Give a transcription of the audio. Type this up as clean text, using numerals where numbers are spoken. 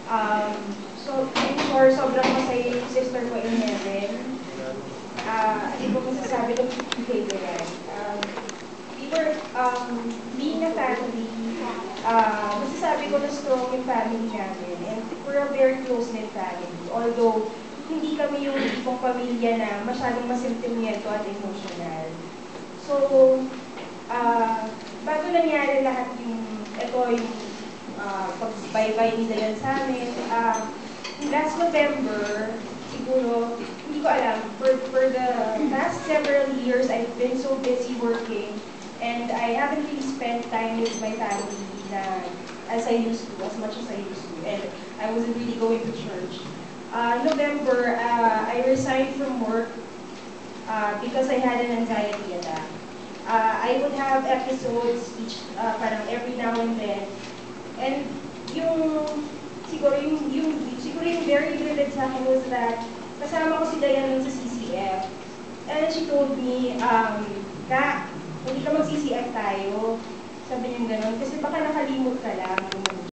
Um, so, I'm sure sobrang masaya yung sister ko in heaven. Ano ba masasabi ko kay Belen? We were, being a family, masasabi ko na strong yung family namin. And we're a very close-knit family. Although, hindi kami yung tipong pamilya na masyadong masentimental at emotional. So, bago nangyari lahat yung pagbaybay ni Dayan sa amin, last November, siguro, hindi ko alam, for the past several years, I've been so busy working, and I haven't really spent time with my family na as much as I used to, and I wasn't really going to church. November, I resigned from work because I had an anxiety attack. I would have episodes parang every now and then. And siguro yung very vivid sa akin was that kasama ko si Dayan nun sa CCF. And she told me, hindi ka mag-CCF tayo. Sabi niya gano'n, kasi baka nakalimot ka lang.